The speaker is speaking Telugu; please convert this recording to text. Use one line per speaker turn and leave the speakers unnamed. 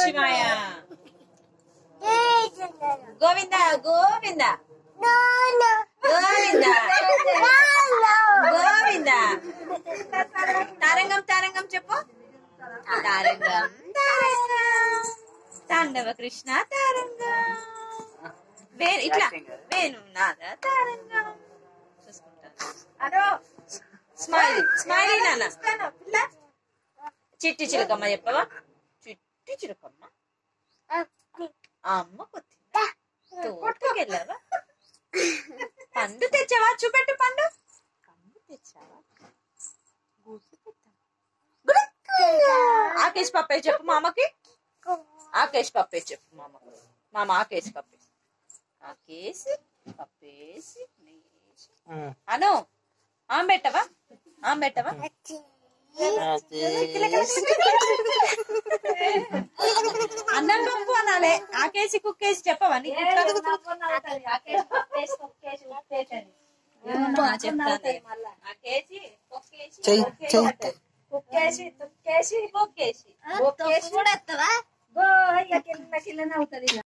శివాయ. గోవింద గోవింద గోవింద గోవింద. తారంగం తారంగం చెప్పు. తారంగం తారంగం తాండవ కృష్ణ తారంగం. ఇట్లా వేణు నాద తారంగం. చూసుకుంటాను. స్మైలీ స్మైలీ నాన్న. చిట్టి చిలకమ్మ చెప్పవా? చిట్టి చిలకమ్మ అమ్మ కొద్ది తోటకి వెళ్ళావా? పండు తెచ్చావా? చూపెట్టు పండు. పండు తెచ్చావా? ఆకేష్ పప్పే చెప్పు మామకి. ఆకేష్ పప్పే చెప్పు మామకి. మామ ఆకేష్ పప్పేసి ఆకేసి పప్పేసి అను ఆమె పెట్టవా? ఆమె పెట్టవా? అన్నం పప్పు అనాలే. ఆకేసి కుక్కేసి చెప్పవా? చెప్తాను. ఆకేసి కుక్కేసి తుక్కేసి పొక్కేసి కూడా ఎత్తవా? కింద కిందనే అవుతుంది.